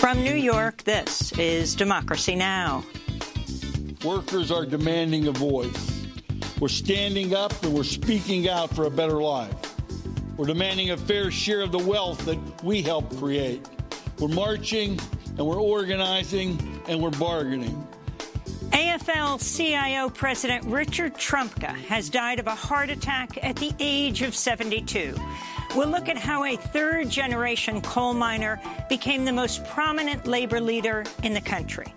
From New York, this is Democracy Now! Workers are demanding a voice. We're standing up and we're speaking out for a better life. We're demanding a fair share of the wealth that we helped create. We're marching and we're organizing and we're bargaining. AFL-CIO President Richard Trumka has died of a heart attack at the age of 72. We'll look at how a third-generation coal miner became the most prominent labor leader in the country.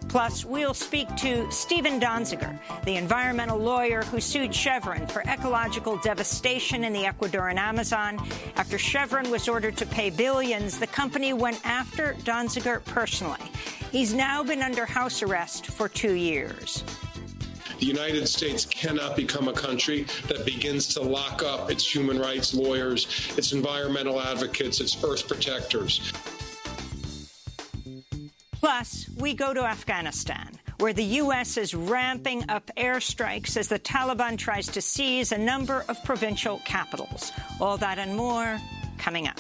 Plus, we'll speak to Stephen Donziger, the environmental lawyer who sued Chevron for ecological devastation in the Ecuadorian Amazon. After Chevron was ordered to pay billions, the company went after Donziger personally. He's now been under house arrest for 2 years. The United States cannot become a country that begins to lock up its human rights lawyers, its environmental advocates, its earth protectors. Plus, we go to Afghanistan, where the U.S. is ramping up airstrikes as the Taliban tries to seize a number of provincial capitals. All that and more coming up.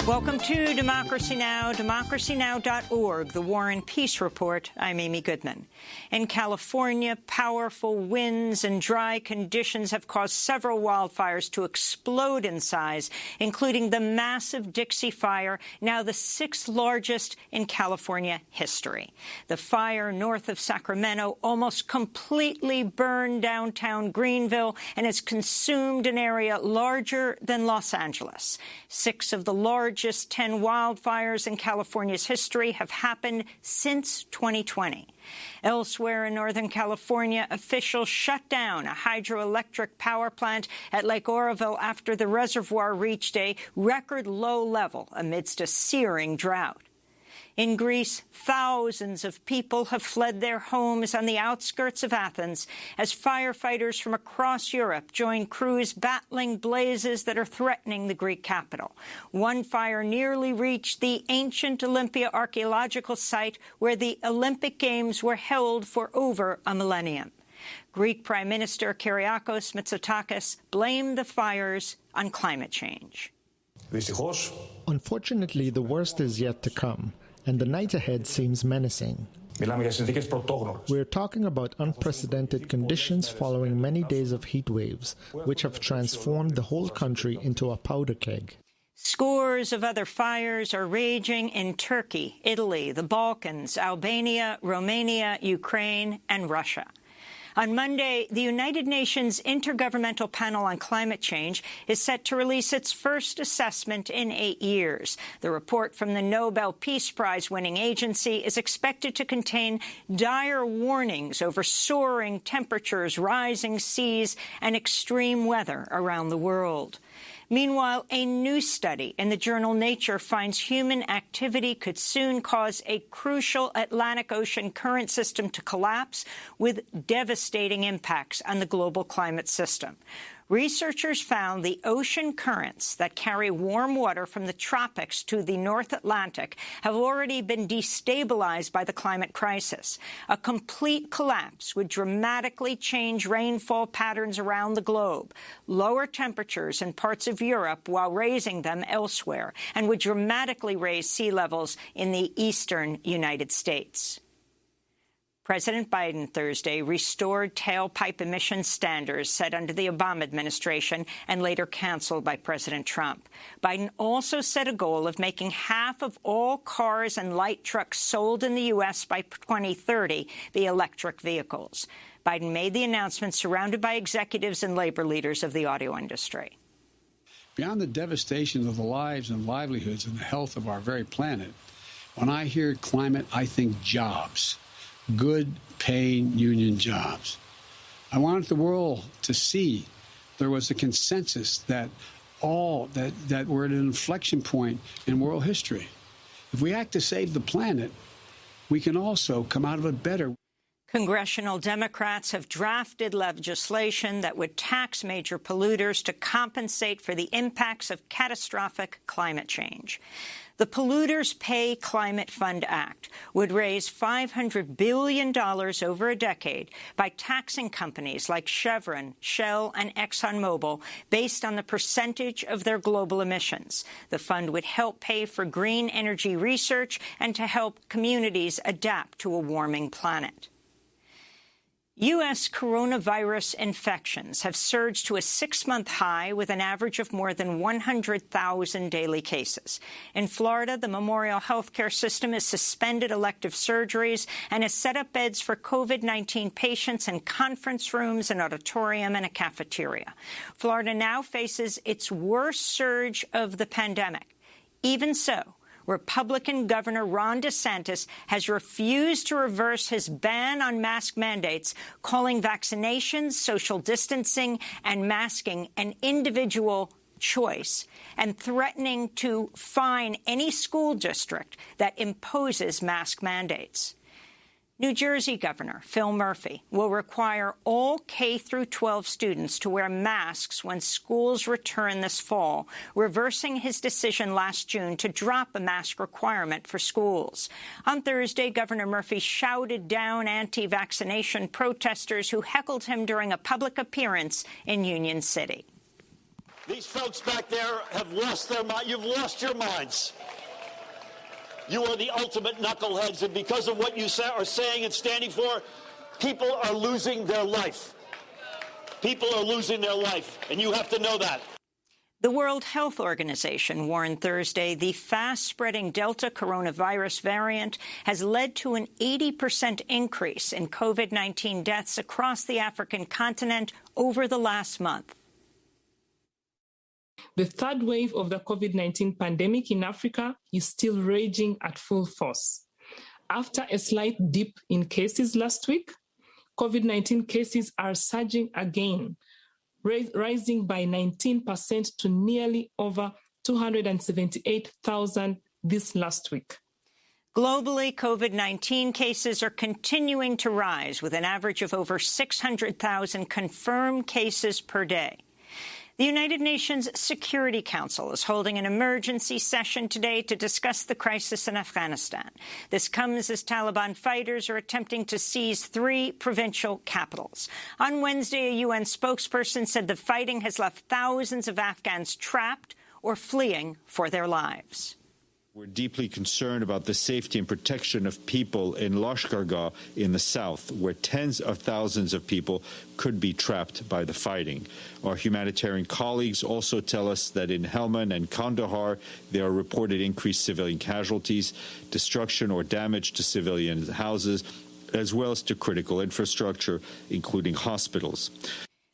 Welcome to Democracy Now!, democracynow.org, the War and Peace Report. I'm Amy Goodman. In California, powerful winds and dry conditions have caused several wildfires to explode in size, including the massive Dixie Fire, now the 6th largest in California history. The fire north of Sacramento almost completely burned downtown Greenville and has consumed an area larger than Los Angeles. 6 of the largest 10 wildfires in California's history have happened since 2020. Elsewhere in Northern California, officials shut down a hydroelectric power plant at Lake Oroville after the reservoir reached a record low level amidst a searing drought. In Greece, thousands of people have fled their homes on the outskirts of Athens as firefighters from across Europe join crews battling blazes that are threatening the Greek capital. One fire nearly reached the ancient Olympia archaeological site where the Olympic Games were held for over a millennium. Greek Prime Minister Kyriakos Mitsotakis blamed the fires on climate change. Unfortunately, the worst is yet to come, and the night ahead seems menacing. We're talking about unprecedented conditions following many days of heat waves, which have transformed the whole country into a powder keg. Scores of other fires are raging in Turkey, Italy, the Balkans, Albania, Romania, Ukraine, and Russia. On Monday, the United Nations Intergovernmental Panel on Climate Change is set to release its first assessment in 8 years. The report from the Nobel Peace Prize-winning agency is expected to contain dire warnings over soaring temperatures, rising seas, and extreme weather around the world. Meanwhile, a new study in the journal Nature finds human activity could soon cause a crucial Atlantic Ocean current system to collapse, with devastating impacts on the global climate system. Researchers found the ocean currents that carry warm water from the tropics to the North Atlantic have already been destabilized by the climate crisis. A complete collapse would dramatically change rainfall patterns around the globe, lower temperatures in parts of Europe while raising them elsewhere, and would dramatically raise sea levels in the eastern United States. President Biden Thursday restored tailpipe emission standards set under the Obama administration and later canceled by President Trump. Biden also set a goal of making half of all cars and light trucks sold in the U.S. by 2030 be electric vehicles. Biden made the announcement surrounded by executives and labor leaders of the auto industry. Beyond the devastation of the lives and livelihoods and the health of our very planet, when I hear climate, I think jobs. Good paying union jobs. I wanted the world to see there was a consensus that we're at an inflection point in world history. If we act to save the planet, we can also come out of it better. Congressional Democrats have drafted legislation that would tax major polluters to compensate for the impacts of catastrophic climate change. The Polluters Pay Climate Fund Act would raise $500 billion over a decade by taxing companies like Chevron, Shell, and ExxonMobil based on the percentage of their global emissions. The fund would help pay for green energy research and to help communities adapt to a warming planet. U.S. coronavirus infections have surged to a 6-month high with an average of more than 100,000 daily cases. In Florida, the Memorial Healthcare System has suspended elective surgeries and has set up beds for COVID-19 patients in conference rooms, an auditorium, and a cafeteria. Florida now faces its worst surge of the pandemic. Even so, Republican Governor Ron DeSantis has refused to reverse his ban on mask mandates, calling vaccinations, social distancing, and masking an individual choice, and threatening to fine any school district that imposes mask mandates. New Jersey Governor Phil Murphy will require all K-12 students to wear masks when schools return this fall, reversing his decision last June to drop a mask requirement for schools. On Thursday, Governor Murphy shouted down anti-vaccination protesters who heckled him during a public appearance in Union City. These folks back there have lost their mind. You've lost your minds. You are the ultimate knuckleheads, and because of what you are saying and standing for, people are losing their life. People are losing their life, and you have to know that. The World Health Organization warned Thursday the fast-spreading Delta coronavirus variant has led to an 80% increase in COVID-19 deaths across the African continent over the last month. The third wave of the COVID-19 pandemic in Africa is still raging at full force. After a slight dip in cases last week, COVID-19 cases are surging again, rising by 19% to nearly over 278,000 this last week. Globally, COVID-19 cases are continuing to rise, with an average of over 600,000 confirmed cases per day. The United Nations Security Council is holding an emergency session today to discuss the crisis in Afghanistan. This comes as Taliban fighters are attempting to seize 3 provincial capitals. On Wednesday, a UN spokesperson said the fighting has left thousands of Afghans trapped or fleeing for their lives. We're deeply concerned about the safety and protection of people in Lashkargah in the south, where tens of thousands of people could be trapped by the fighting. Our humanitarian colleagues also tell us that in Helmand and Kandahar, there are reported increased civilian casualties, destruction or damage to civilian houses, as well as to critical infrastructure, including hospitals.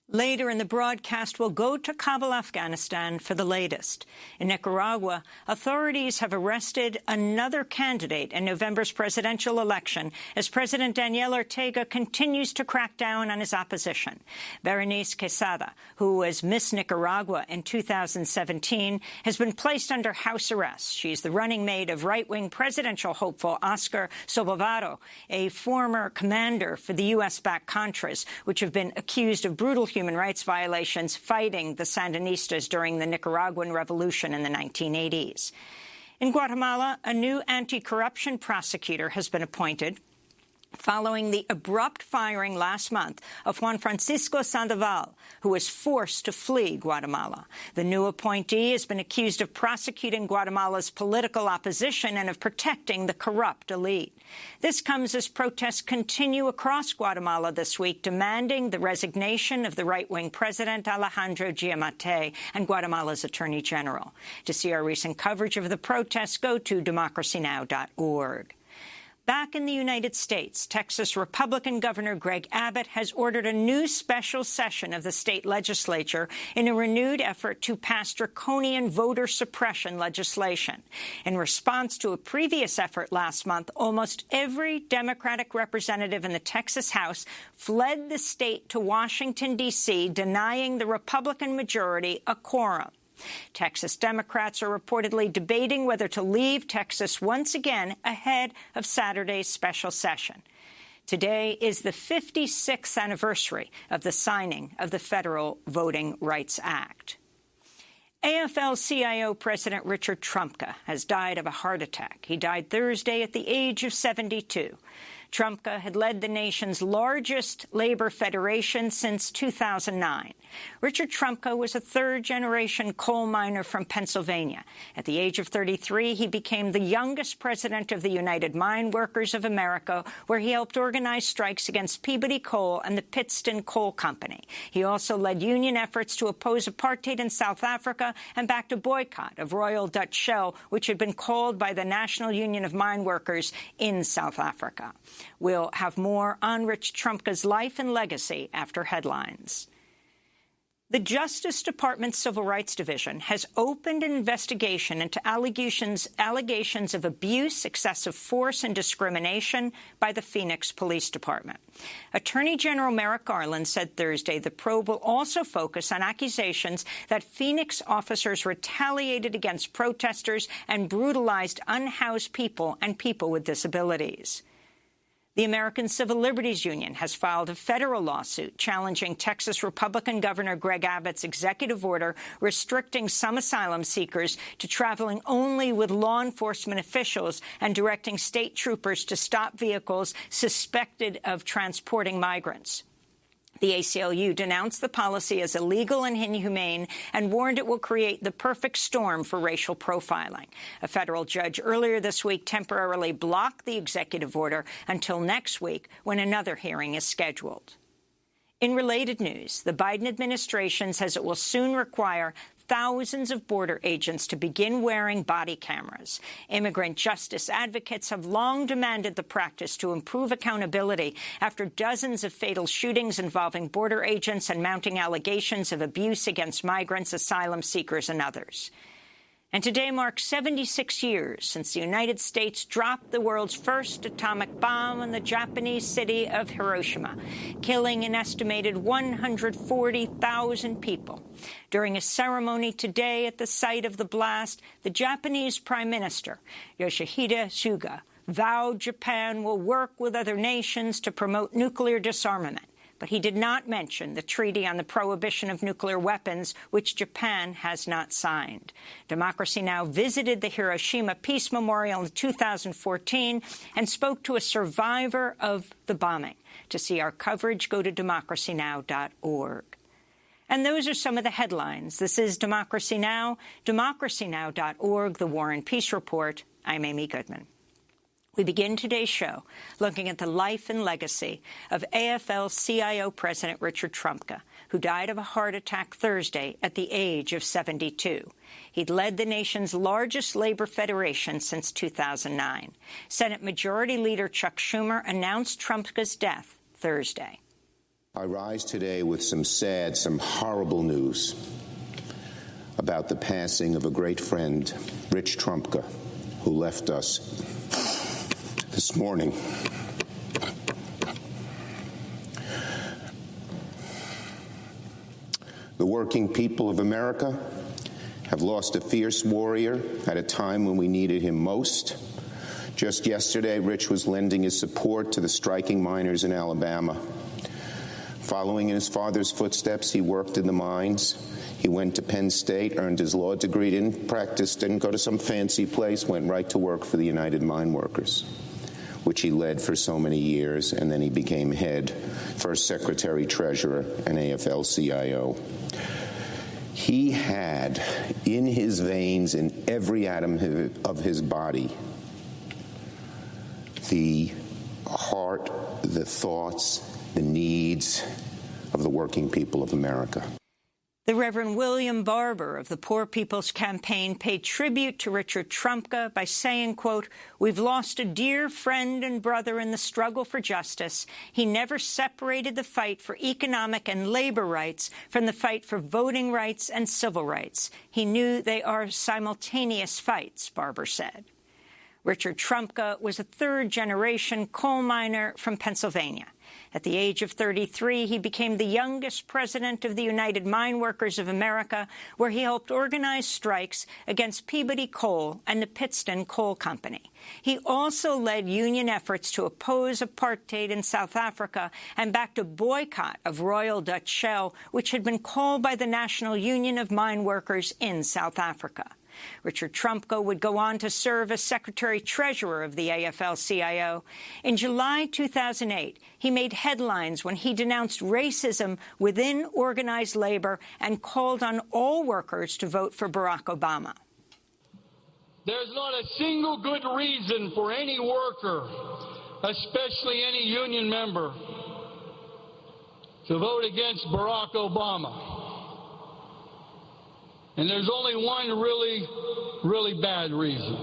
Later in the broadcast, we'll go to Kabul, Afghanistan, for the latest. In Nicaragua, authorities have arrested another candidate in November's presidential election as President Daniel Ortega continues to crack down on his opposition. Berenice Quesada, who was Miss Nicaragua in 2017, has been placed under house arrest. She's the running mate of right-wing presidential hopeful Oscar Sobovado, a former commander for the U.S.-backed Contras, which have been accused of brutal human rights violations fighting the Sandinistas during the Nicaraguan Revolution in the 1980s. In Guatemala, a new anti-corruption prosecutor has been appointed following the abrupt firing last month of Juan Francisco Sandoval, who was forced to flee Guatemala. The new appointee has been accused of prosecuting Guatemala's political opposition and of protecting the corrupt elite. This comes as protests continue across Guatemala this week, demanding the resignation of the right-wing president Alejandro Giammattei and Guatemala's attorney general. To see our recent coverage of the protests, go to democracynow.org. Back in the United States, Texas Republican Governor Greg Abbott has ordered a new special session of the state legislature in a renewed effort to pass draconian voter suppression legislation. In response to a previous effort last month, almost every Democratic representative in the Texas House fled the state to Washington, D.C., denying the Republican majority a quorum. Texas Democrats are reportedly debating whether to leave Texas once again ahead of Saturday's special session. Today is the 56th anniversary of the signing of the Federal Voting Rights Act. AFL-CIO President Richard Trumka has died of a heart attack. He died Thursday at the age of 72. Trumka had led the nation's largest labor federation since 2009. Richard Trumka was a third-generation coal miner from Pennsylvania. At the age of 33, he became the youngest president of the United Mine Workers of America, where he helped organize strikes against Peabody Coal and the Pittston Coal Company. He also led union efforts to oppose apartheid in South Africa and backed a boycott of Royal Dutch Shell, which had been called by the National Union of Mine Workers in South Africa. We'll have more on Rich Trumka's life and legacy after headlines. The Justice Department's Civil Rights Division has opened an investigation into allegations of abuse, excessive force, and discrimination by the Phoenix Police Department. Attorney General Merrick Garland said Thursday the probe will also focus on accusations that Phoenix officers retaliated against protesters and brutalized unhoused people and people with disabilities. The American Civil Liberties Union has filed a federal lawsuit challenging Texas Republican Governor Greg Abbott's executive order restricting some asylum seekers to traveling only with law enforcement officials and directing state troopers to stop vehicles suspected of transporting migrants. The ACLU denounced the policy as illegal and inhumane and warned it will create the perfect storm for racial profiling. A federal judge earlier this week temporarily blocked the executive order until next week, when another hearing is scheduled. In related news, the Biden administration says it will soon require thousands of border agents to begin wearing body cameras. Immigrant justice advocates have long demanded the practice to improve accountability after dozens of fatal shootings involving border agents and mounting allegations of abuse against migrants, asylum seekers, and others. And today marks 76 years since the United States dropped the world's first atomic bomb on the Japanese city of Hiroshima, killing an estimated 140,000 people. During a ceremony today at the site of the blast, the Japanese Prime Minister, Yoshihide Suga, vowed Japan will work with other nations to promote nuclear disarmament. But he did not mention the Treaty on the Prohibition of Nuclear Weapons, which Japan has not signed. Democracy Now! Visited the Hiroshima Peace Memorial in 2014 and spoke to a survivor of the bombing. To see our coverage, go to democracynow.org. And those are some of the headlines. This is Democracy Now!, democracynow.org, the War and Peace Report. I'm Amy Goodman. We begin today's show looking at the life and legacy of AFL-CIO President Richard Trumka, who died of a heart attack Thursday at the age of 72. He'd led the nation's largest labor federation since 2009. Senate Majority Leader Chuck Schumer announced Trumka's death Thursday. I rise today with some horrible news about the passing of a great friend, Rich Trumka, who left us this morning. The working people of America have lost a fierce warrior at a time when we needed him most. Just yesterday, Rich was lending his support to the striking miners in Alabama. Following in his father's footsteps, he worked in the mines. He went to Penn State, earned his law degree, didn't practice, didn't go to some fancy place, went right to work for the United Mine Workers, which he led for so many years, and then he became first secretary-treasurer, and AFL-CIO. He had in his veins, in every atom of his body, the heart, the thoughts, the needs of the working people of America. The Reverend William Barber of the Poor People's Campaign paid tribute to Richard Trumka by saying, quote, "We've lost a dear friend and brother in the struggle for justice. He never separated the fight for economic and labor rights from the fight for voting rights and civil rights. He knew they are simultaneous fights," Barber said. Richard Trumka was a third-generation coal miner from Pennsylvania. At the age of 33, he became the youngest president of the United Mine Workers of America, where he helped organize strikes against Peabody Coal and the Pittston Coal Company. He also led union efforts to oppose apartheid in South Africa and backed a boycott of Royal Dutch Shell, which had been called by the National Union of Mine Workers in South Africa. Richard Trumka would go on to serve as Secretary-Treasurer of the AFL-CIO. In July 2008, he made headlines when he denounced racism within organized labor and called on all workers to vote for Barack Obama. There's not a single good reason for any worker, especially any union member, to vote against Barack Obama. And there's only one really bad reason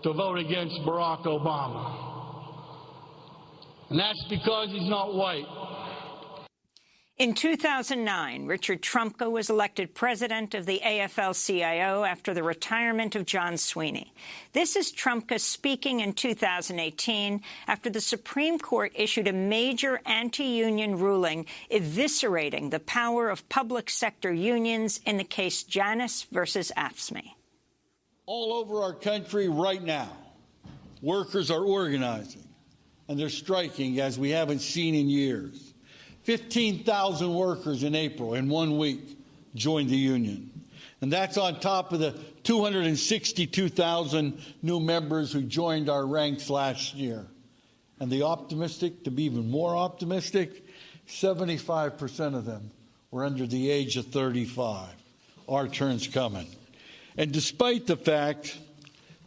to vote against Barack Obama. And that's because he's not white. In 2009, Richard Trumka was elected president of the AFL-CIO after the retirement of John Sweeney. This is Trumka speaking in 2018 after the Supreme Court issued a major anti-union ruling eviscerating the power of public sector unions in the case Janus versus AFSCME. All over our country right now, workers are organizing, and they're striking as we haven't seen in years. 15,000 workers in April, in 1 week, joined the union. And that's on top of the 262,000 new members who joined our ranks last year. And the optimistic, to be even more optimistic, 75% of them were under the age of 35. Our turn's coming. And despite the fact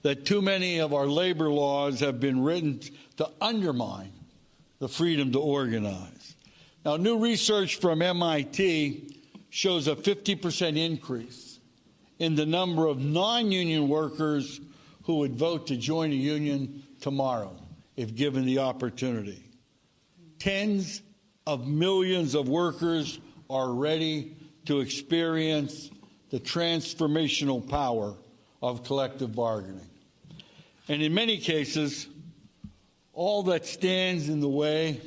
that too many of our labor laws have been written to undermine the freedom to organize. Now, new research from MIT shows a 50% increase in the number of non-union workers who would vote to join a union tomorrow if given the opportunity. Tens of millions of workers are ready to experience the transformational power of collective bargaining. And in many cases, all that stands in the way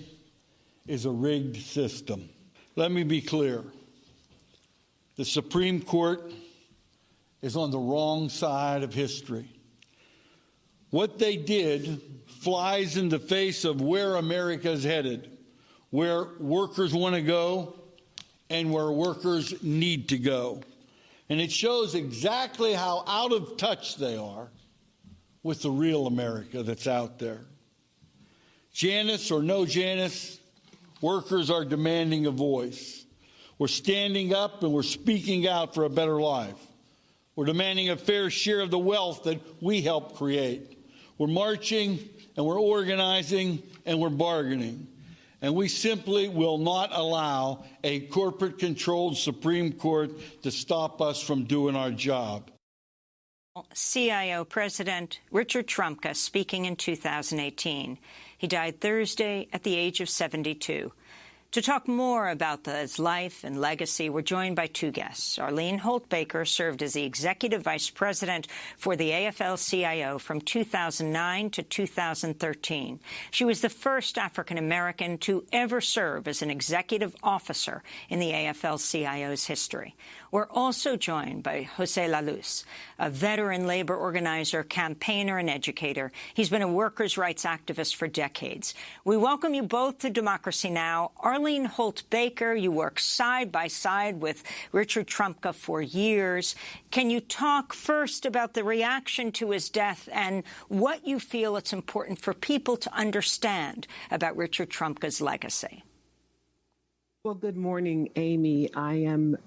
is a rigged system. Let me be clear. The Supreme Court is on the wrong side of history. What they did flies in the face of where America is headed, where workers want to go and where workers need to go. And it shows exactly how out of touch they are with the real America that's out there. Janus or no Janus, workers are demanding a voice. We're standing up and we're speaking out for a better life. We're demanding a fair share of the wealth that we help create. We're marching and we're organizing and we're bargaining. And we simply will not allow a corporate-controlled Supreme Court to stop us from doing our job. CIO President Richard Trumka speaking in 2018. He died Thursday at the age of 72. To talk more about his life and legacy, we're joined by two guests. Arlene Holt-Baker served as the Executive Vice President for the AFL-CIO from 2009 to 2013. She was the first African-American to ever serve as an executive officer in the AFL-CIO's history. We're also joined by Jose Laluz, a veteran labor organizer, campaigner, and educator. He's been a workers' rights activist for decades. We welcome you both to Democracy Now! Arlene Holt-Baker, you work side by side with Richard Trumka for years. Can you talk first about the reaction to his death and what you feel it's important for people to understand about Richard Trumka's legacy? Well, good morning, Amy. I am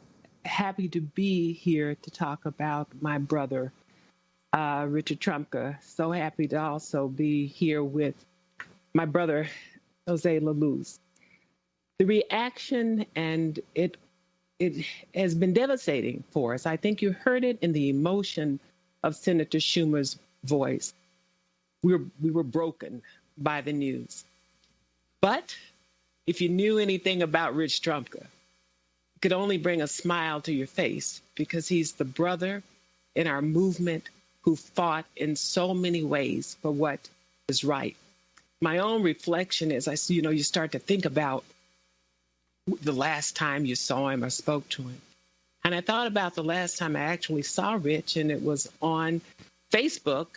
happy to be here to talk about my brother, Richard Trumka. So happy to also be here with my brother, Jose Laluz. The reaction, and it has been devastating for us. I think you heard it in the emotion of Senator Schumer's voice. We were broken by the news. But if you knew anything about Rich Trumka, it could only bring a smile to your face because he's the brother in our movement who fought in so many ways for what is right. My own reflection is, you start to think about the last time you saw him or spoke to him. And I thought about the last time I actually saw Rich, and it was on Facebook,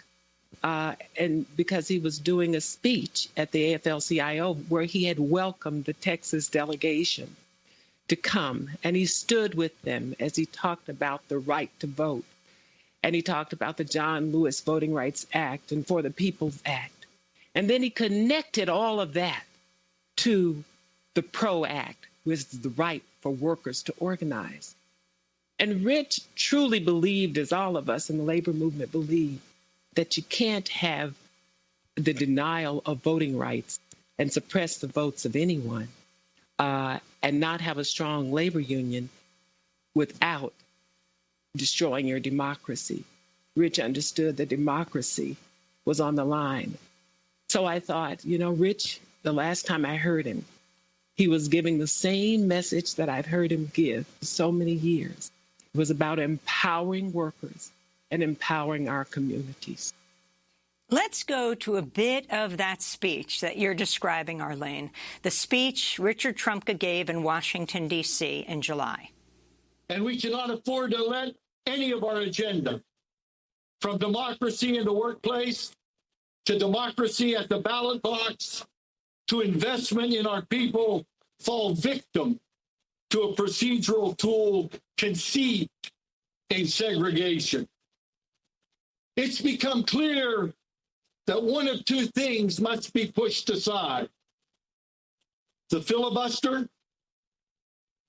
and because he was doing a speech at the AFL-CIO where he had welcomed the Texas delegation to come, and he stood with them as he talked about the right to vote, and he talked about the John Lewis Voting Rights Act and For the People's Act, and then he connected all of that to the PRO Act, which is the right for workers to organize. And Rich truly believed, as all of us in the labor movement believe, that you can't have the denial of voting rights and suppress the votes of anyone and not have a strong labor union without destroying your democracy. Rich understood that democracy was on the line. So I thought, Rich, the last time I heard him, he was giving the same message that I've heard him give for so many years. It was about empowering workers and empowering our communities. Let's go to a bit of that speech that you're describing, Arlene, the speech Richard Trumka gave in Washington, D.C. in July. And we cannot afford to let any of our agenda, from democracy in the workplace to democracy at the ballot box to investment in our people, fall victim to a procedural tool conceived in segregation. It's become clear that one of two things must be pushed aside: the filibuster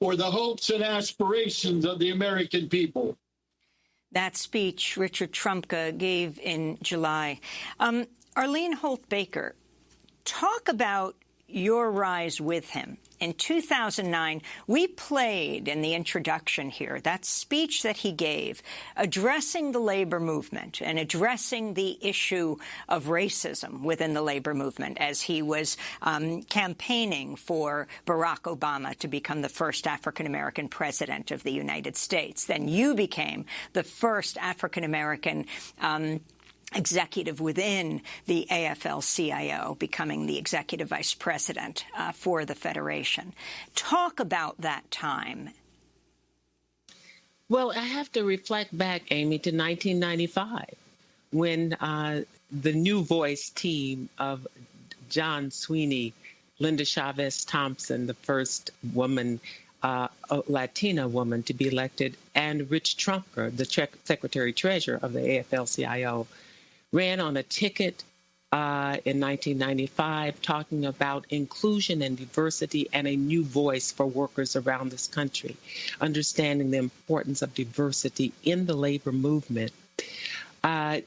or the hopes and aspirations of the American people. That speech Richard Trumka gave in July. Arlene Holt-Baker, talk about your rise with him. In 2009, we played in the introduction here that speech that he gave addressing the labor movement and addressing the issue of racism within the labor movement as he was campaigning for Barack Obama to become the first African-American president of the United States. Then you became the first African-American executive within the AFL-CIO, becoming the executive vice president for the Federation. Talk about that time. Well, I have to reflect back, Amy, to 1995, when the New Voice team of John Sweeney, Linda Chavez Thompson, the first woman, Latina woman to be elected, and Rich Trumka, the secretary-treasurer of the AFL-CIO, ran on a ticket in 1995 talking about inclusion and diversity and a new voice for workers around this country, understanding the importance of diversity in the labor movement. I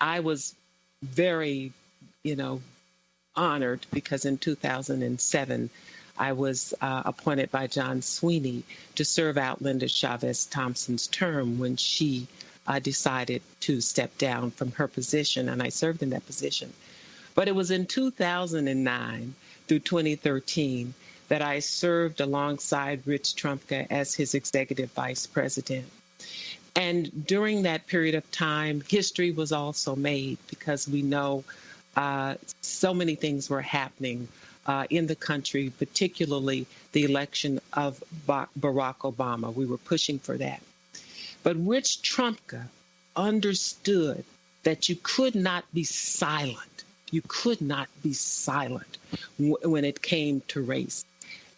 was very, honored because in 2007, I was appointed by John Sweeney to serve out Linda Chavez Thompson's term when she decided to step down from her position, and I served in that position. But it was in 2009 through 2013 that I served alongside Rich Trumka as his executive vice president. And during that period of time, history was also made because we know so many things were happening in the country, particularly the election of Barack Obama. We were pushing for that. But Rich Trumka understood that you could not be silent. You could not be silent when it came to race.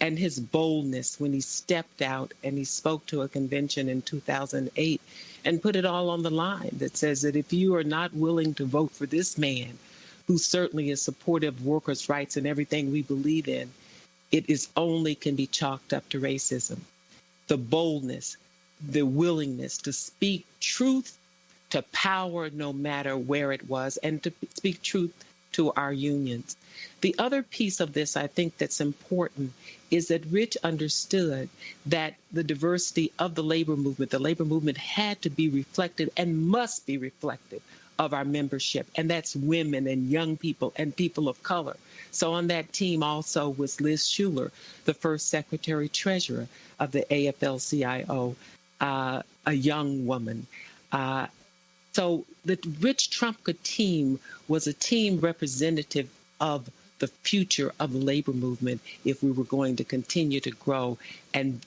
And his boldness when he stepped out and he spoke to a convention in 2008 and put it all on the line that says that if you are not willing to vote for this man, who certainly is supportive of workers' rights and everything we believe in, it is only can be chalked up to racism. The boldness, the willingness to speak truth to power no matter where it was, and to speak truth to our unions. The other piece of this I think that's important is that Rich understood that the diversity of the labor movement had to be reflected and must be reflective of our membership, and that's women and young people and people of color. So on that team also was Liz Shuler, the first secretary-treasurer of the AFL-CIO, a young woman. So the Rich Trumka team was a team representative of the future of the labor movement if we were going to continue to grow and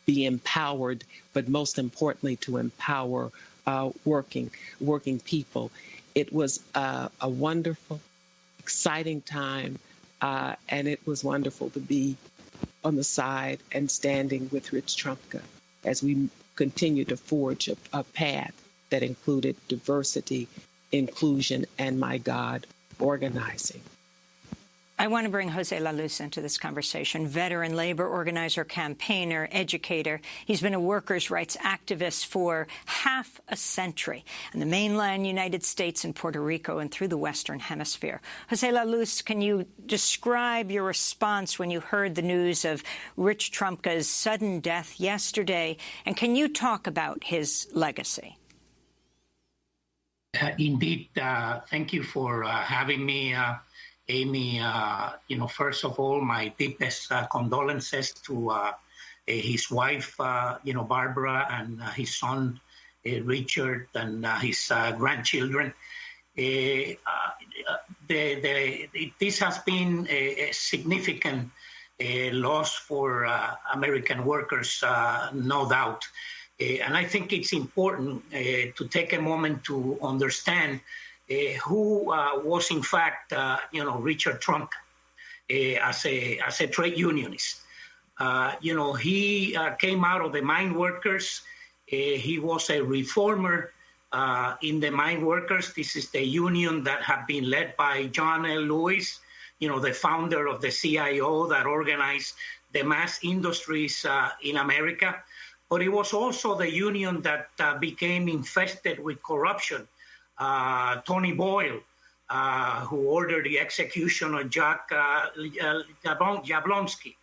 be empowered, but most importantly, to empower working people. It was a wonderful, exciting time, and it was wonderful to be on the side and standing with Rich Trumka as we continue to forge a path that included diversity, inclusion, and, my God, organizing. I want to bring Jose La Luz into this conversation, veteran labor organizer, campaigner, educator. He's been a workers' rights activist for half a century in the mainland United States and Puerto Rico and through the Western Hemisphere. Jose La Luz, can you describe your response when you heard the news of Rich Trumka's sudden death yesterday? And can you talk about his legacy? Indeed. Thank you for having me, Amy. First of all, my deepest condolences to his wife, Barbara, and his son, Richard, and his grandchildren. This has been a significant loss for American workers, no doubt. And I think it's important to take a moment to understand who was, in fact, Richard Trumka as a trade unionist. He came out of the mine workers. He was a reformer in the mine workers. This is the union that had been led by John L. Lewis, the founder of the CIO that organized the mass industries in America. But it was also the union that became infested with corruption. Tony Boyle, who ordered the execution of Jack Jablonski,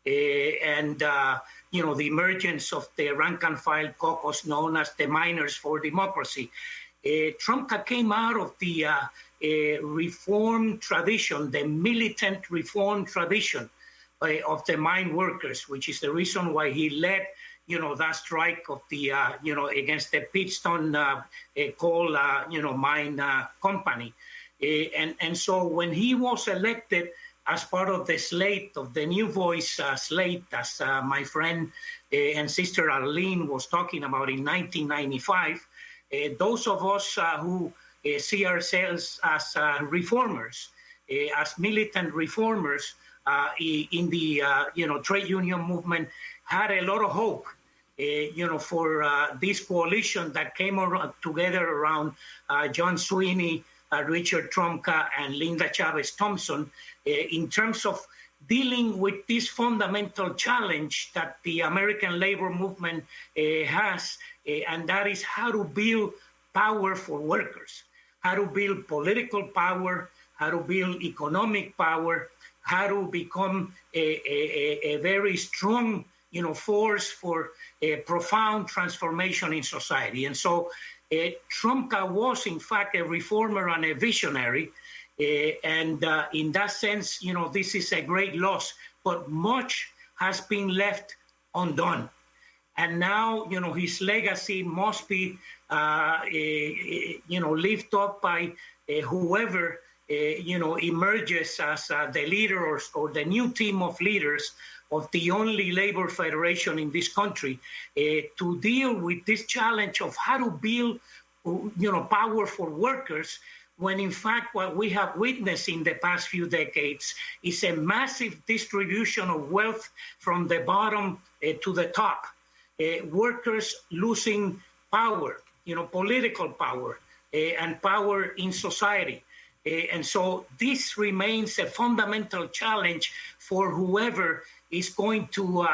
and the emergence of the rank-and-file caucus known as the Miners for Democracy. Trumka came out of the reform tradition, the militant reform tradition of the mine workers, which is the reason why he led that strike of the, against the Pittston coal, mine company. And so when he was elected as part of the slate, of the New Voice slate, as my friend and sister Arlene was talking about in 1995, those of us who see ourselves as reformers, as militant reformers in the, trade union movement, had a lot of hope. For this coalition that came together around John Sweeney, Richard Trumka, and Linda Chavez Thompson, in terms of dealing with this fundamental challenge that the American labor movement has, and that is how to build power for workers, how to build political power, how to build economic power, how to become a very strong force for a profound transformation in society. And so Trumka was, in fact, a reformer and a visionary. And in that sense, this is a great loss, but much has been left undone. And now, his legacy must be, lived up by whoever, emerges as the leader or the new team of leaders of the only labor federation in this country, to deal with this challenge of how to build, power for workers, when in fact what we have witnessed in the past few decades is a massive distribution of wealth from the bottom to the top. Workers losing power, political power, and power in society. And so this remains a fundamental challenge for whoever is going to,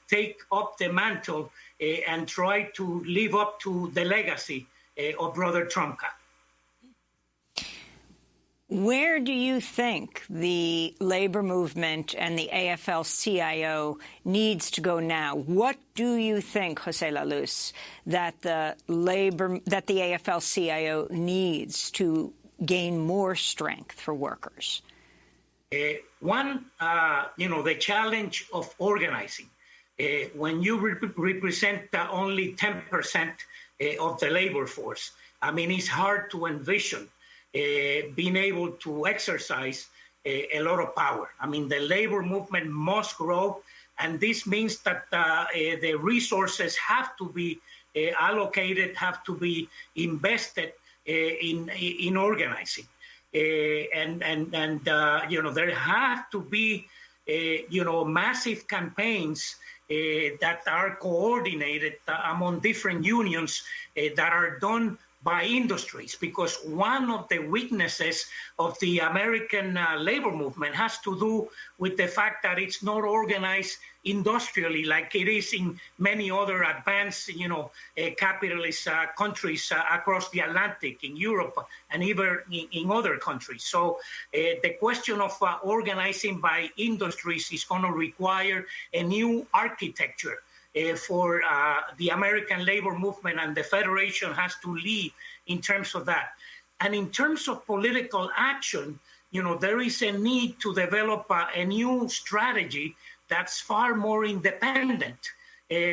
take up the mantle and try to live up to the legacy of Brother Trumka. Where do you think the labor movement and the AFL-CIO needs to go now? What do you think, Jose La Luz, that the AFL-CIO needs to gain more strength for workers? One, the challenge of organizing. When you represent only 10% of the labor force, I mean, it's hard to envision being able to exercise a lot of power. I mean, the labor movement must grow, and this means that the resources have to be allocated, have to be invested in organizing. There have to be, massive campaigns that are coordinated among different unions that are done by industries, because one of the weaknesses of the American labor movement has to do with the fact that it's not organized industrially like it is in many other advanced, capitalist countries across the Atlantic, in Europe, and even in other countries. So the question of organizing by industries is going to require a new architecture for the American labor movement, and the Federation has to lead in terms of that. And in terms of political action, there is a need to develop a new strategy that's far more independent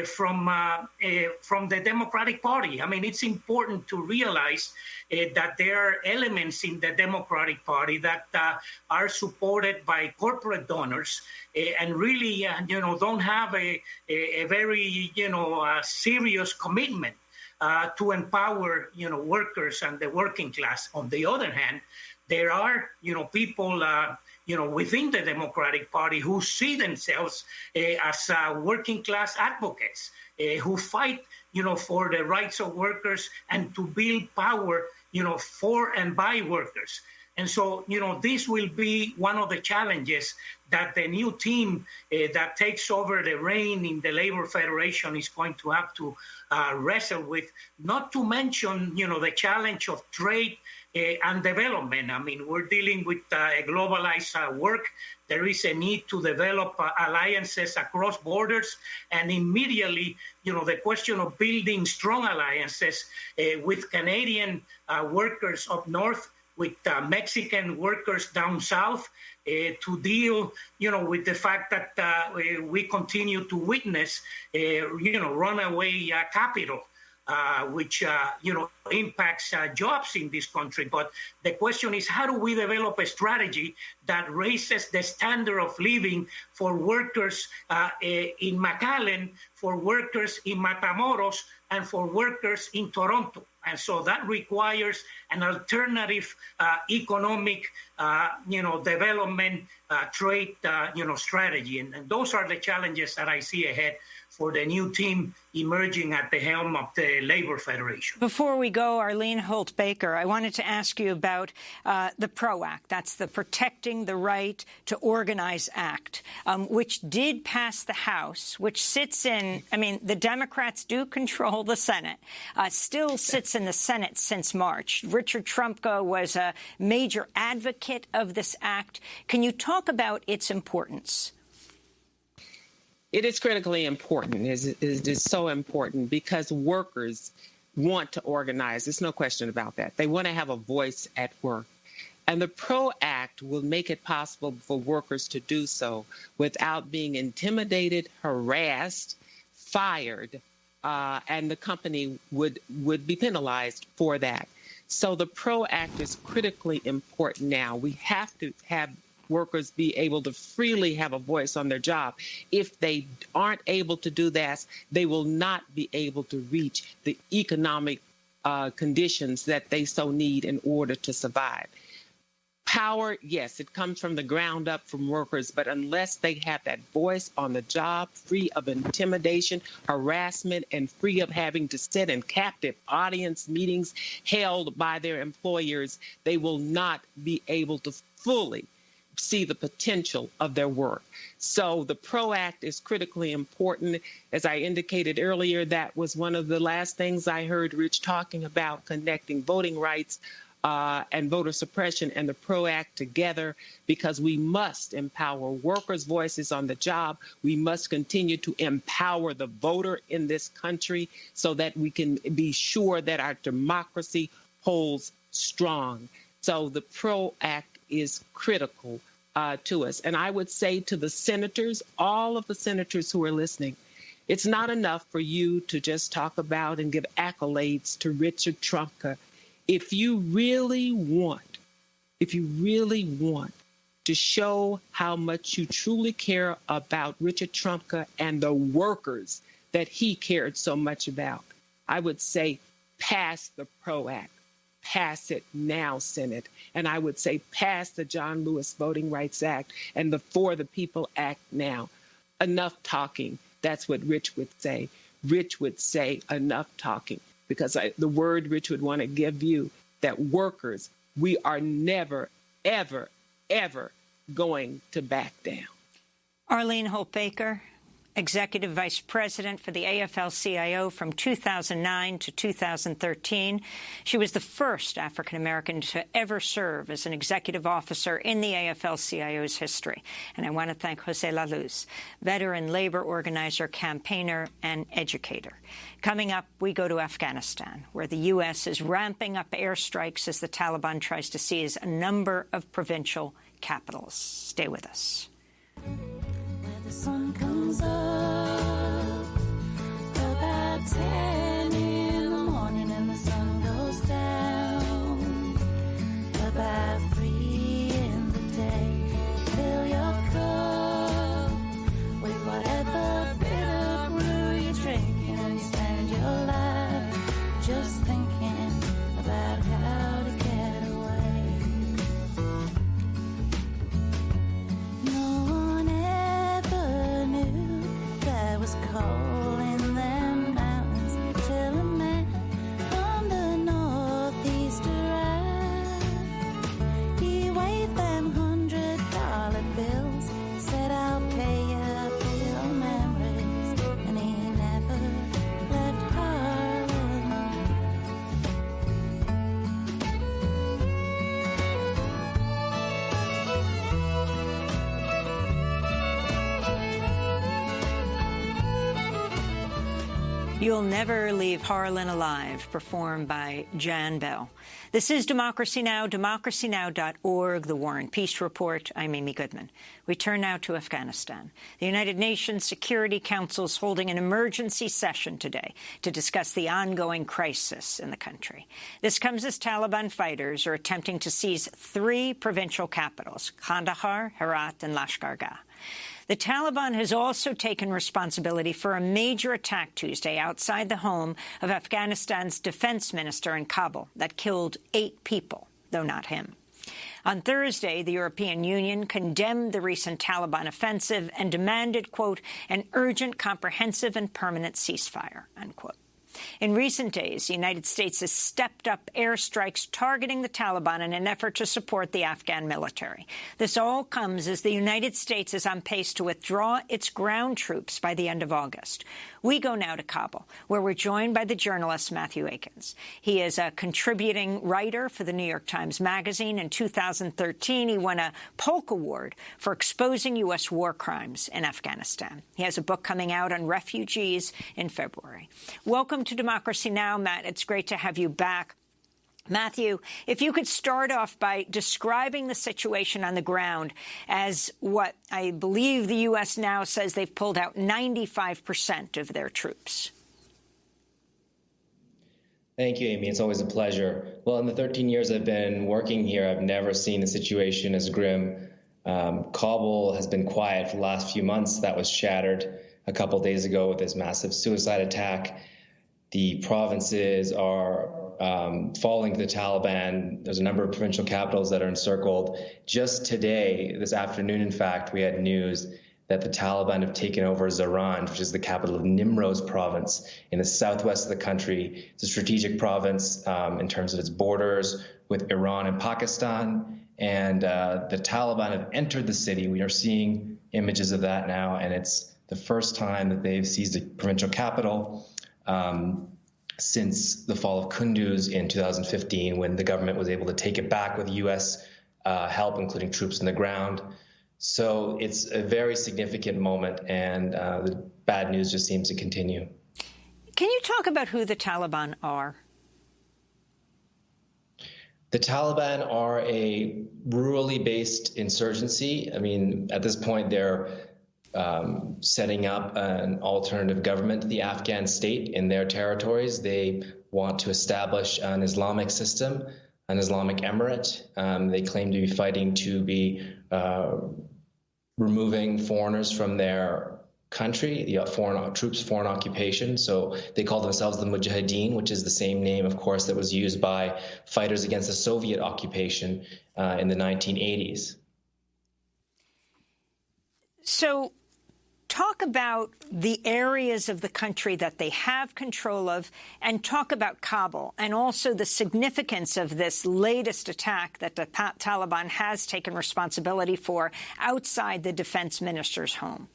from the Democratic Party. I mean, it's important to realize that there are elements in the Democratic Party that are supported by corporate donors and really, don't have a very, serious commitment to empower, workers and the working class. On the other hand, there are, people, within the Democratic Party who see themselves as working class advocates who fight, for the rights of workers and to build power, for and by workers. And so, this will be one of the challenges that the new team that takes over the reign in the Labor Federation is going to have to wrestle with, not to mention, the challenge of trade and development. I mean, we're dealing with a globalized work. There is a need to develop alliances across borders. And immediately, the question of building strong alliances with Canadian workers up north, with Mexican workers down south, to deal, with the fact that we continue to witness, runaway capital, which, impacts jobs in this country. But the question is, how do we develop a strategy that raises the standard of living for workers in McAllen, for workers in Matamoros, and for workers in Toronto? And so that requires an alternative economic, development, trade, strategy. And those are the challenges that I see ahead for the new team emerging at the helm of the Labor Federation. Before we go, Arlene Holt-Baker, I wanted to ask you about the PRO Act. That's the Protecting the Right to Organize Act, which did pass the House, which sits in, the Democrats do control the Senate, still sits in the Senate since March. Richard Trumka was a major advocate of this act. Can you talk about its importance? It is critically important. It is so important because workers want to organize. There's no question about that. They want to have a voice at work. And the PRO Act will make it possible for workers to do so without being intimidated, harassed, fired, and the company would be penalized for that. So the PRO Act is critically important now. We have to have workers be able to freely have a voice on their job. If they aren't able to do that, they will not be able to reach the economic conditions that they so need in order to survive. Power, yes, it comes from the ground up from workers, but unless they have that voice on the job, free of intimidation, harassment, and free of having to sit in captive audience meetings held by their employers, they will not be able to fully see the potential of their work. So the PRO Act is critically important. As I indicated earlier, that was one of the last things I heard Rich talking about, connecting voting rights and voter suppression and the PRO Act together, because we must empower workers' voices on the job. We must continue to empower the voter in this country so that we can be sure that our democracy holds strong. So the PRO Act is critical to us. And I would say to the senators, all of the senators who are listening, it's not enough for you to just talk about and give accolades to Richard Trumka. if you really want to show how much you truly care about Richard Trumka and the workers that he cared so much about, I would say pass the PRO Act. Pass it now, Senate. And I would say pass the John Lewis Voting Rights Act and the For the People Act now. Enough talking. That's what Rich would say. Rich would say enough talking, because the word Rich would want to give you, that workers, we are never, ever, ever going to back down. Arlene Holt-Baker, Executive Vice President for the AFL-CIO from 2009 to 2013. She was the first African-American to ever serve as an executive officer in the AFL-CIO's history. And I want to thank Jose La Luz, veteran labor organizer, campaigner, and educator. Coming up, we go to Afghanistan, where the U.S. is ramping up airstrikes as the Taliban tries to seize a number of provincial capitals. Stay with us. The sun comes up about 10 in the morning, and the sun goes down about 3 in the day. Fill your cup with whatever bitter brew you're drinking, and you spend your life just thinking about how to get away. Was cold in them mountains till a man from the northeast arrived. He waved them $100 bills, said I'll pay you for your memories, and he never left Harlem. You'll Never Leave Harlan Alive, performed by Jan Bell. This is Democracy Now!, democracynow.org, The War and Peace Report. I'm Amy Goodman. We turn now to Afghanistan. The United Nations Security Council is holding an emergency session today to discuss the ongoing crisis in the country. This comes as Taliban fighters are attempting to seize 3 provincial capitals, Kandahar, Herat, and Lashkar-Gah. The Taliban has also taken responsibility for a major attack Tuesday outside the home of Afghanistan's defense minister in Kabul that killed 8 people, though not him. On Thursday, the European Union condemned the recent Taliban offensive and demanded, quote, an urgent, comprehensive and permanent ceasefire, unquote. In recent days, the United States has stepped up airstrikes targeting the Taliban in an effort to support the Afghan military. This all comes as the United States is on pace to withdraw its ground troops by the end of August. We go now to Kabul, where we're joined by the journalist Matthew Akins. He is a contributing writer for the New York Times Magazine. In 2013, he won a Polk Award for exposing U.S. war crimes in Afghanistan. He has a book coming out on refugees in February. Welcome to Democracy Now!, Matt. It's great to have you back. Matthew, if you could start off by describing the situation on the ground as what I believe the U.S. now says they've pulled out 95% of their troops. Thank you, Amy. It's always a pleasure. Well, in the 13 years I've been working here, I've never seen a situation as grim. Kabul has been quiet for the last few months. That was shattered a couple days ago with this massive suicide attack. The provinces are falling to the Taliban. There's a number of provincial capitals that are encircled. Just today, this afternoon, in fact, we had news that the Taliban have taken over Zaran, which is the capital of Nimroz province in the southwest of the country. It's a strategic province in terms of its borders with Iran and Pakistan. And the Taliban have entered the city. We are seeing images of that now, and it's the first time that they've seized a provincial capital since the fall of Kunduz in 2015, when the government was able to take it back with U.S. help, including troops on the ground. So it's a very significant moment, and the bad news just seems to continue. Can you talk about who the Taliban are? The Taliban are a rurally based insurgency. I mean, at this point, they're setting up an alternative government to the Afghan state in their territories. They want to establish an Islamic system, an Islamic emirate. They claim to be fighting to be removing foreigners from their country, foreign troops, foreign occupation. So they call themselves the Mujahideen, which is the same name, of course, that was used by fighters against the Soviet occupation in the 1980s. So talk about the areas of the country that they have control of, and talk about Kabul, and also the significance of this latest attack that the Taliban has taken responsibility for outside the defense minister's home.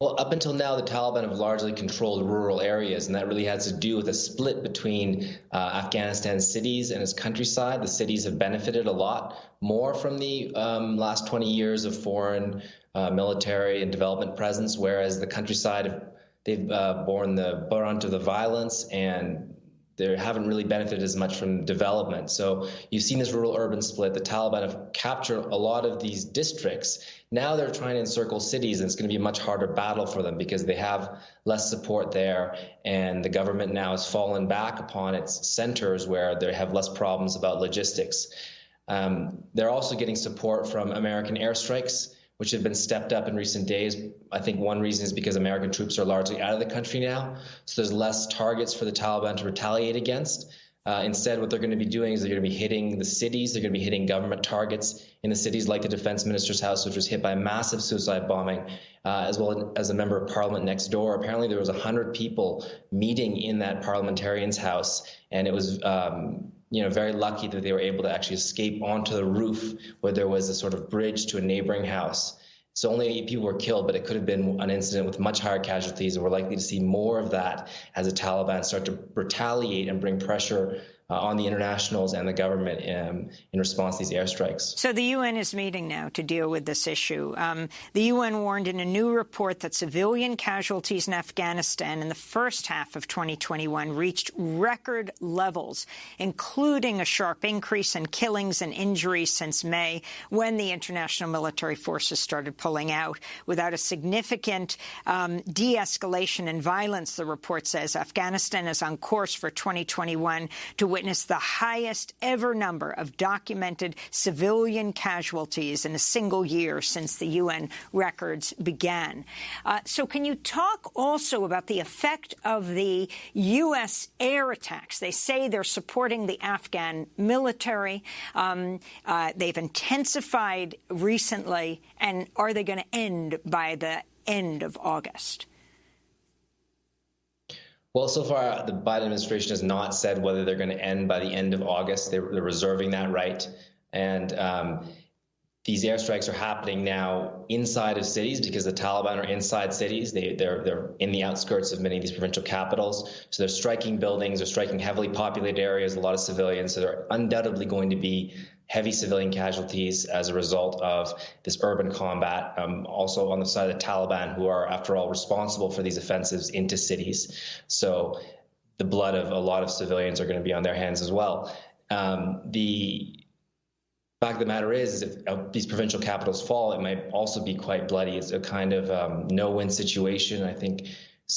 Well, up until now, the Taliban have largely controlled rural areas, and that really has to do with a split between Afghanistan's cities and its countryside. The cities have benefited a lot more from the last 20 years of foreign military and development presence, whereas the countryside, they've borne the brunt of the violence, and they haven't really benefited as much from development. So you've seen this rural-urban split. The Taliban have captured a lot of these districts. Now they're trying to encircle cities, and it's going to be a much harder battle for them because they have less support there, and the government now has fallen back upon its centers where they have less problems about logistics. They're also getting support from American airstrikes, which have been stepped up in recent days. I think one reason is because American troops are largely out of the country now, so there's less targets for the Taliban to retaliate against. Instead, what they're going to be doing is they're going to be hitting the cities. They're going to be hitting government targets in the cities like the defense minister's house, which was hit by a massive suicide bombing, as well as a member of parliament next door. Apparently, there was 100 people meeting in that parliamentarian's house, and it was very lucky that they were able to actually escape onto the roof where there was a sort of bridge to a neighboring house. So only 8 people were killed, but it could have been an incident with much higher casualties, and we're likely to see more of that as the Taliban start to retaliate and bring pressure on the internationals and the government in response to these airstrikes. So the UN is meeting now to deal with this issue. The UN warned in a new report that civilian casualties in Afghanistan in the first half of 2021 reached record levels, including a sharp increase in killings and injuries since May, when the international military forces started pulling out. Without a significant de-escalation in violence, the report says, Afghanistan is on course for 2021 to witness the highest ever number of documented civilian casualties in a single year since the UN records began. So can you talk also about the effect of the U.S. air attacks? They say they're supporting the Afghan military. They've intensified recently, and are they going to end by the end of August? Well, so far, the Biden administration has not said whether they're going to end by the end of August. They're reserving that right. And these airstrikes are happening now inside of cities because the Taliban are inside cities. They're in the outskirts of many of these provincial capitals. So they're striking buildings, they're striking heavily populated areas, a lot of civilians. So they're undoubtedly going to be heavy civilian casualties as a result of this urban combat, also on the side of the Taliban, who are, after all, responsible for these offensives into cities. So the blood of a lot of civilians are going to be on their hands as well. The fact of the matter is if these provincial capitals fall, it might also be quite bloody. It's a kind of no-win situation. I think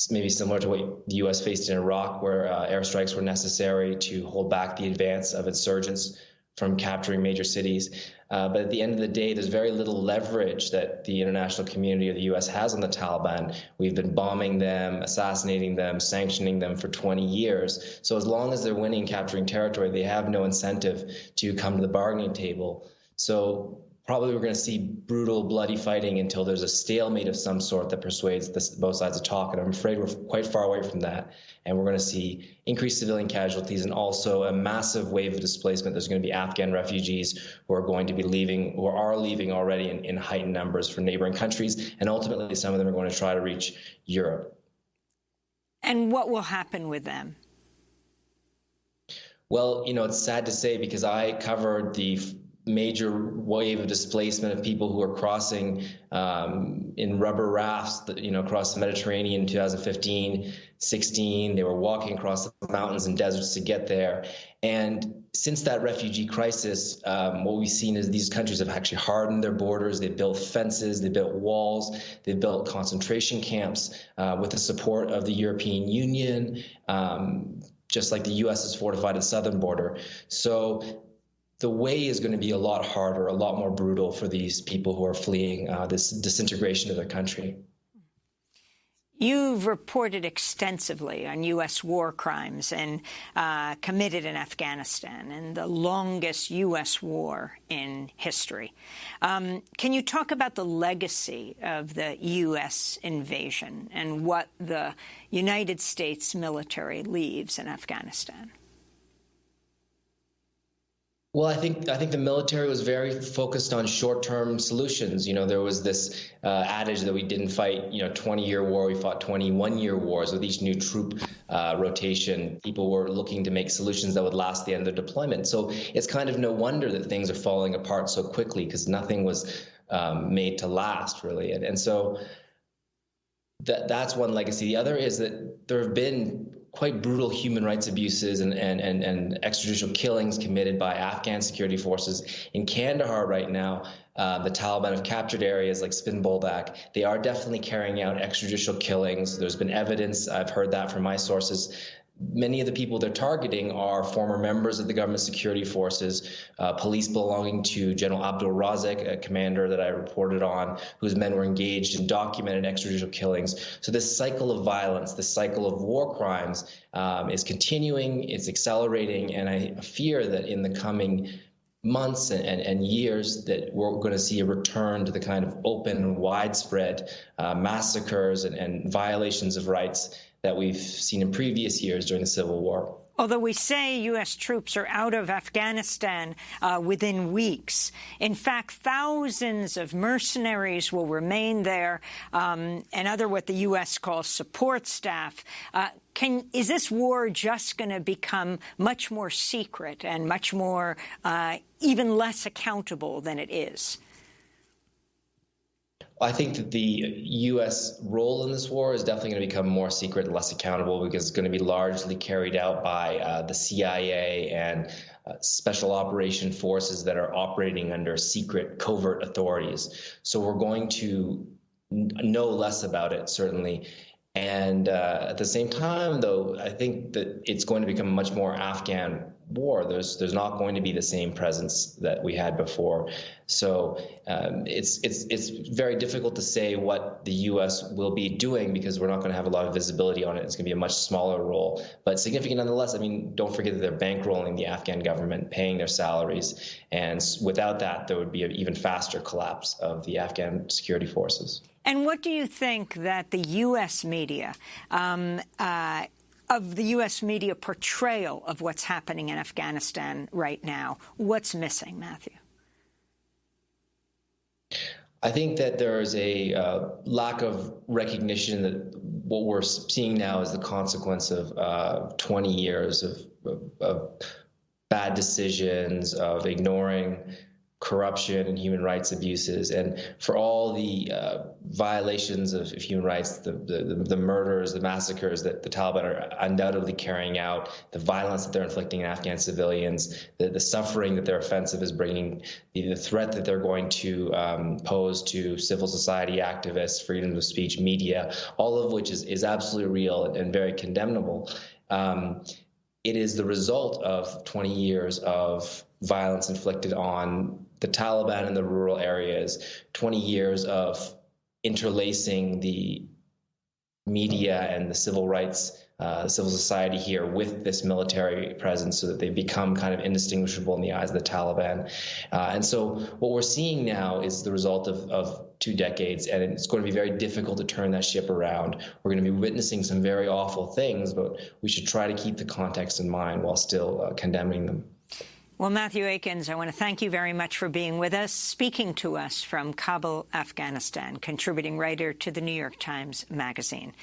maybe similar to what the U.S. faced in Iraq, where airstrikes were necessary to hold back the advance of insurgents from capturing major cities. But at the end of the day, there's very little leverage that the international community or the U.S. has on the Taliban. We've been bombing them, assassinating them, sanctioning them for 20 years. So as long as they're winning, capturing territory, they have no incentive to come to the bargaining table. So probably we're going to see brutal, bloody fighting until there's a stalemate of some sort that persuades both sides to talk. And I'm afraid we're quite far away from that. And we're going to see increased civilian casualties and also a massive wave of displacement. There's going to be Afghan refugees who are going to be leaving, or are leaving already in heightened numbers from neighboring countries. And ultimately, some of them are going to try to reach Europe. And what will happen with them? Well, it's sad to say because I covered the major wave of displacement of people who are crossing in rubber rafts, across the Mediterranean in 2015. 2016. They were walking across the mountains and deserts to get there. And since that refugee crisis, what we've seen is these countries have actually hardened their borders. They built fences, they built walls, they built concentration camps with the support of the European Union, just like the U.S. has fortified its southern border. So the way is going to be a lot harder, a lot more brutal for these people who are fleeing this disintegration of their country. You've reported extensively on U.S. war crimes and committed in Afghanistan, and the longest U.S. war in history. Can you talk about the legacy of the U.S. invasion and what the United States military leaves in Afghanistan? Well, I think the military was very focused on short-term solutions. You know, there was this adage that we didn't fight, 20-year war. We fought 21-year wars. With each new troop rotation, people were looking to make solutions that would last the end of their deployment. So it's kind of no wonder that things are falling apart so quickly, because nothing was made to last, really. And so that's one legacy. The other is that there have been quite brutal human rights abuses and extrajudicial killings committed by Afghan security forces. In Kandahar right now, the Taliban have captured areas like Spin Boldak. They are definitely carrying out extrajudicial killings. There's been evidence, I've heard that from my sources. Many of the people they're targeting are former members of the government security forces, police belonging to General Abdul Razak, a commander that I reported on, whose men were engaged in documented extrajudicial killings. So this cycle of violence, this cycle of war crimes is continuing, it's accelerating, and I fear that in the coming months and years that we're going to see a return to the kind of open, widespread massacres and violations of rights that we've seen in previous years during the Civil War. Although we say U.S. troops are out of Afghanistan within weeks, in fact, thousands of mercenaries will remain there and other what the U.S. calls support staff. Is this war just going to become much more secret and much more even less accountable than it is? I think that the U.S. role in this war is definitely going to become more secret and less accountable, because it's going to be largely carried out by the CIA and special operation forces that are operating under secret, covert authorities. So we're going to know less about it, certainly. And at the same time, though, I think that it's going to become a much more Afghan war. There's not going to be the same presence that we had before. So it's very difficult to say what the U.S. will be doing, because we're not going to have a lot of visibility on it. It's going to be a much smaller role, but significant nonetheless. I mean, don't forget that they're bankrolling the Afghan government, paying their salaries. And without that, there would be an even faster collapse of the Afghan security forces. And what do you think that the U.S. media, of the U.S. media portrayal of what's happening in Afghanistan right now, what's missing, Matthew? I think that there is a lack of recognition that what we're seeing now is the consequence of 20 years of bad decisions, of ignoring corruption and human rights abuses, and for all the violations of human rights, the murders, the massacres that the Taliban are undoubtedly carrying out, the violence that they're inflicting on Afghan civilians, the suffering that their offensive is bringing, the threat that they're going to pose to civil society activists, freedom of speech, media, all of which is absolutely real and very condemnable. It is the result of 20 years of violence inflicted on the Taliban in the rural areas, 20 years of interlacing the media and the civil rights, civil society here with this military presence, so that they become kind of indistinguishable in the eyes of the Taliban. And so what we're seeing now is the result of 2 decades, and it's going to be very difficult to turn that ship around. We're going to be witnessing some very awful things, but we should try to keep the context in mind while still condemning them. Well, Matthew Akins, I want to thank you very much for being with us, speaking to us from Kabul, Afghanistan, contributing writer to the New York Times Magazine.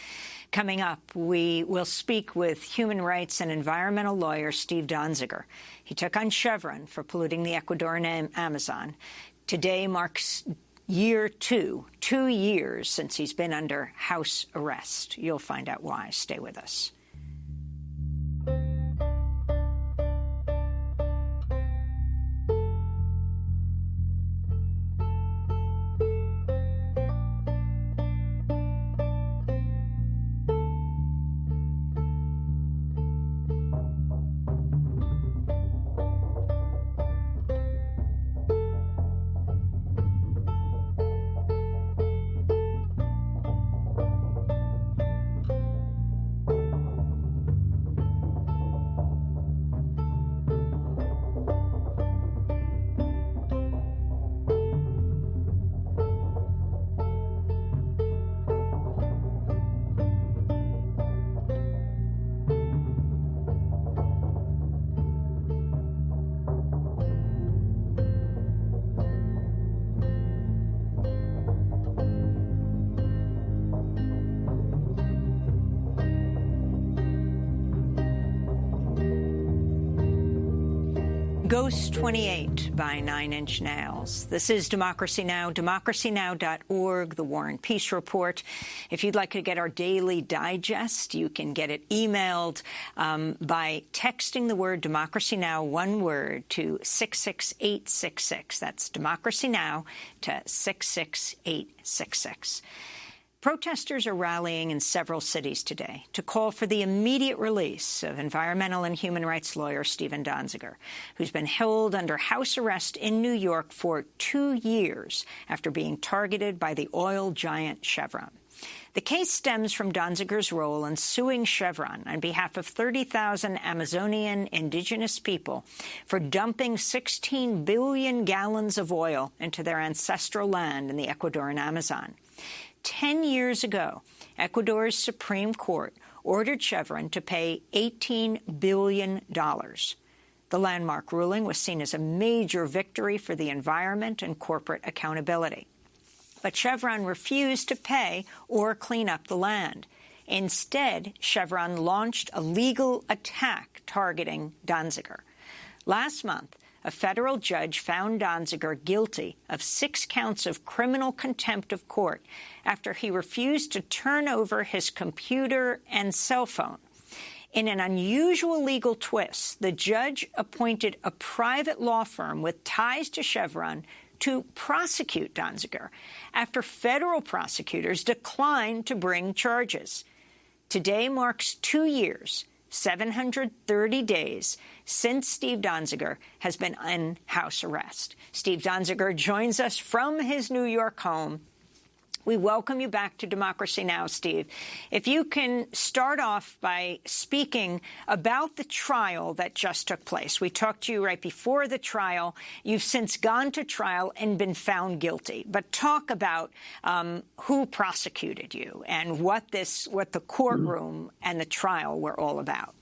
Coming up, we will speak with human rights and environmental lawyer Steve Donziger. He took on Chevron for polluting the Ecuadorian Amazon. Today marks Year 2 years since he's been under house arrest. You'll find out why. Stay with us. Ghost 28 by 9 Inch Nails. This is Democracy Now!, democracynow.org, the War and Peace Report. If you'd like to get our daily digest, you can get it emailed by texting the word Democracy Now!, one word, to 66866. That's Democracy Now! To 66866. Protesters are rallying in several cities today to call for the immediate release of environmental and human rights lawyer Stephen Donziger, who's been held under house arrest in New York for 2 years after being targeted by the oil giant Chevron. The case stems from Donziger's role in suing Chevron on behalf of 30,000 Amazonian indigenous people for dumping 16 billion gallons of oil into their ancestral land in the Ecuadorian Amazon. 10 years ago, Ecuador's Supreme Court ordered Chevron to pay $18 billion. The landmark ruling was seen as a major victory for the environment and corporate accountability. But Chevron refused to pay or clean up the land. Instead, Chevron launched a legal attack targeting Donziger. Last month, a federal judge found Donziger guilty of 6 counts of criminal contempt of court after he refused to turn over his computer and cell phone. In an unusual legal twist, the judge appointed a private law firm with ties to Chevron to prosecute Donziger after federal prosecutors declined to bring charges. Today marks 2 years, 730 days since Steve Donziger has been in house arrest. Steve Donziger joins us from his New York home. We welcome you back to Democracy Now!, Steve. If you can start off by speaking about the trial that just took place. We talked to you right before the trial. You've since gone to trial and been found guilty. But talk about who prosecuted you and what the courtroom and the trial were all about.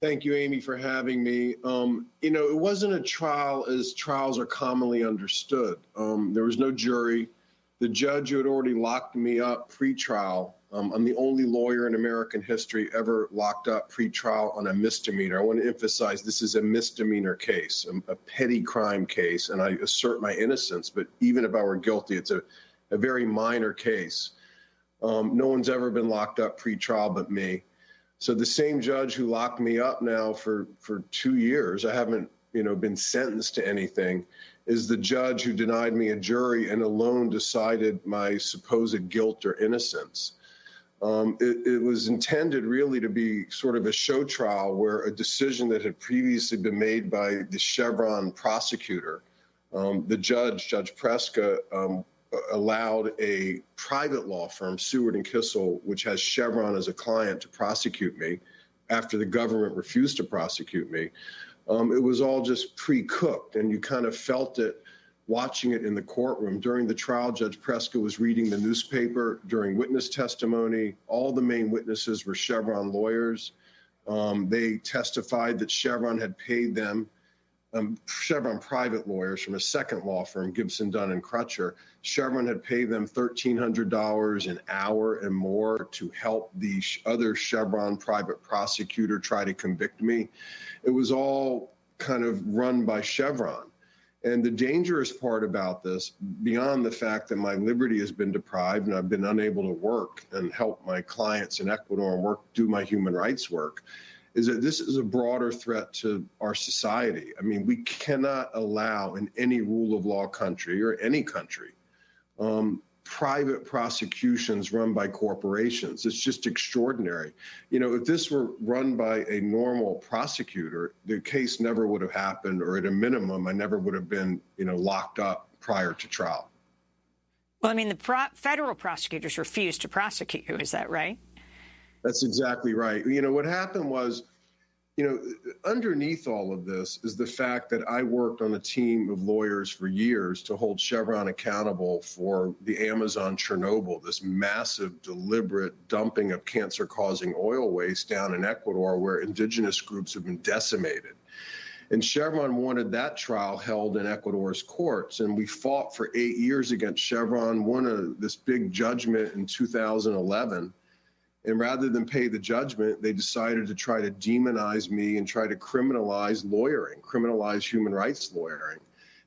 Thank you, Amy, for having me. It wasn't a trial as trials are commonly understood. There was no jury. The judge who had already locked me up pre-trial, I'm the only lawyer in American history ever locked up pre-trial on a misdemeanor. I want to emphasize this is a misdemeanor case, a petty crime case, and I assert my innocence. But even if I were guilty, it's a very minor case. No one's ever been locked up pre-trial but me. So the same judge who locked me up now for 2 years, I haven't been sentenced to anything, is the judge who denied me a jury and alone decided my supposed guilt or innocence. It was intended really to be sort of a show trial where a decision that had previously been made by the Chevron prosecutor, the Judge Preska, allowed a private law firm, Seward and Kissel, which has Chevron as a client, to prosecute me after the government refused to prosecute me. It was all just pre-cooked, and you kind of felt it watching it in the courtroom. During the trial, Judge Preska was reading the newspaper during witness testimony. All the main witnesses were Chevron lawyers. They testified that Chevron had paid them, Chevron private lawyers from a second law firm, Gibson, Dunn and Crutcher. Chevron had paid them $1,300 an hour and more to help the other Chevron private prosecutor try to convict me. It was all kind of run by Chevron. And the dangerous part about this, beyond the fact that my liberty has been deprived and I've been unable to work and help my clients in Ecuador and do my human rights work, is that this is a broader threat to our society. I mean, we cannot allow in any rule of law country or any country private prosecutions run by corporations. It's just extraordinary. You know, if this were run by a normal prosecutor, the case never would have happened, or at a minimum, I never would have been, locked up prior to trial. Well, I mean, the federal prosecutors refused to prosecute you. Is that right? That's exactly right. What happened was, underneath all of this is the fact that I worked on a team of lawyers for years to hold Chevron accountable for the Amazon Chernobyl, this massive, deliberate dumping of cancer-causing oil waste down in Ecuador where indigenous groups have been decimated. And Chevron wanted that trial held in Ecuador's courts, and we fought for 8 years against Chevron, won this big judgment in 2011. And rather than pay the judgment, they decided to try to demonize me and try to criminalize lawyering, criminalize human rights lawyering.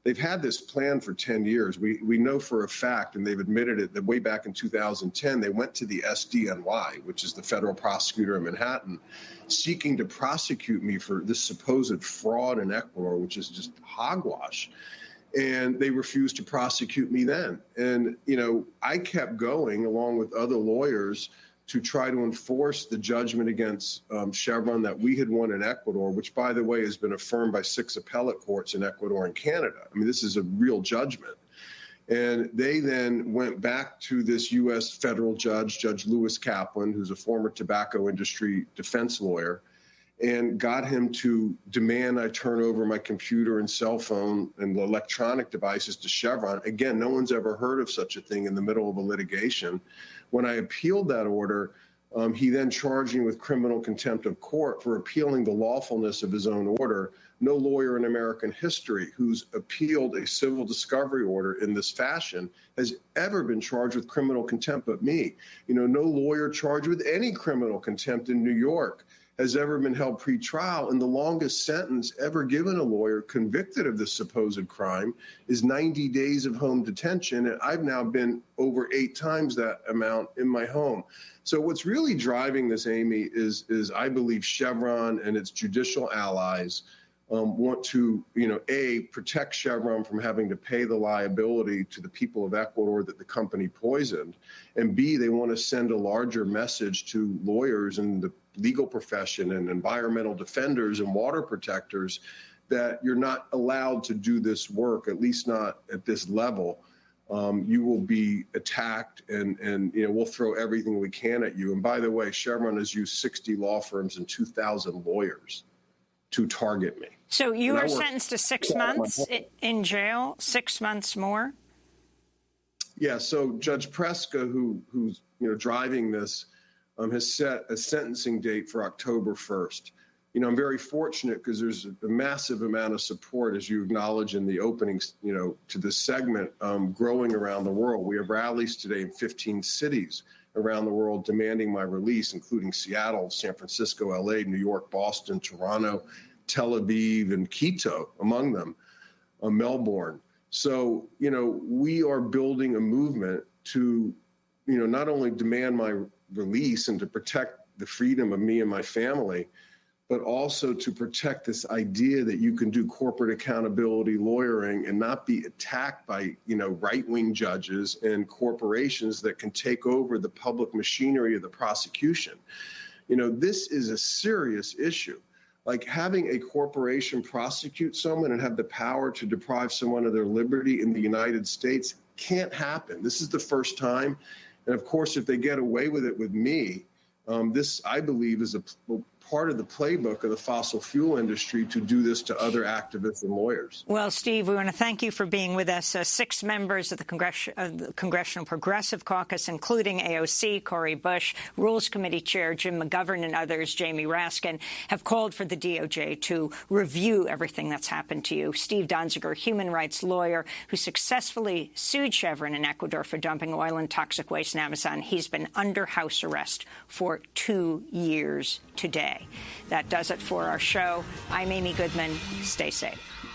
They've had this plan for 10 years. We know for a fact, and they've admitted it, that way back in 2010, they went to the SDNY, which is the federal prosecutor in Manhattan, seeking to prosecute me for this supposed fraud in Ecuador, which is just hogwash. And they refused to prosecute me then. And, I kept going along with other lawyers to try to enforce the judgment against Chevron that we had won in Ecuador, which, by the way, has been affirmed by 6 appellate courts in Ecuador and Canada. I mean, this is a real judgment. And they then went back to this U.S. federal judge, Judge Lewis Kaplan, who's a former tobacco industry defense lawyer, and got him to demand I turn over my computer and cell phone and electronic devices to Chevron. Again, no one's ever heard of such a thing in the middle of a litigation. When I appealed that order, he then charged me with criminal contempt of court for appealing the lawfulness of his own order. No lawyer in American history who's appealed a civil discovery order in this fashion has ever been charged with criminal contempt but me. No lawyer charged with any criminal contempt in New York has ever been held pre-trial, and the longest sentence ever given a lawyer convicted of this supposed crime is 90 days of home detention, and I've now been over 8 times that amount in my home. So what's really driving this, Amy, is I believe Chevron and its judicial allies want to, A, protect Chevron from having to pay the liability to the people of Ecuador that the company poisoned, and B, they want to send a larger message to lawyers and the legal profession and environmental defenders and water protectors that you're not allowed to do this work, at least not at this level. You will be attacked, and we'll throw everything we can at you. And by the way, Chevron has used 60 law firms and 2,000 lawyers to target me. So you are sentenced to 6 months in jail, 6 months more? Yeah, so Judge Preska, who's driving this, has set a sentencing date for October 1st. I'm very fortunate because there's a massive amount of support, as you acknowledge in the openings, to this segment, growing around the world. We have rallies today in 15 cities around the world demanding my release, including Seattle, San Francisco, LA, New York, Boston, Toronto, Tel Aviv, and Quito, among them, Melbourne. So, we are building a movement to, not only demand my release and to protect the freedom of me and my family, but also to protect this idea that you can do corporate accountability lawyering and not be attacked by, right-wing judges and corporations that can take over the public machinery of the prosecution. This is a serious issue. Like having a corporation prosecute someone and have the power to deprive someone of their liberty in the United States can't happen. This is the first time. And of course, if they get away with it with me, this, I believe, is a part of the playbook of the fossil fuel industry to do this to other activists and lawyers. Well, Steve, we want to thank you for being with us. 6 members of the Congressional Progressive Caucus, including AOC, Cori Bush, Rules Committee Chair Jim McGovern, and others, Jamie Raskin, have called for the DOJ to review everything that's happened to you. Steve Donziger, human rights lawyer who successfully sued Chevron in Ecuador for dumping oil and toxic waste in Amazon. He's been under house arrest for 2 years today. That does it for our show. I'm Amy Goodman. Stay safe.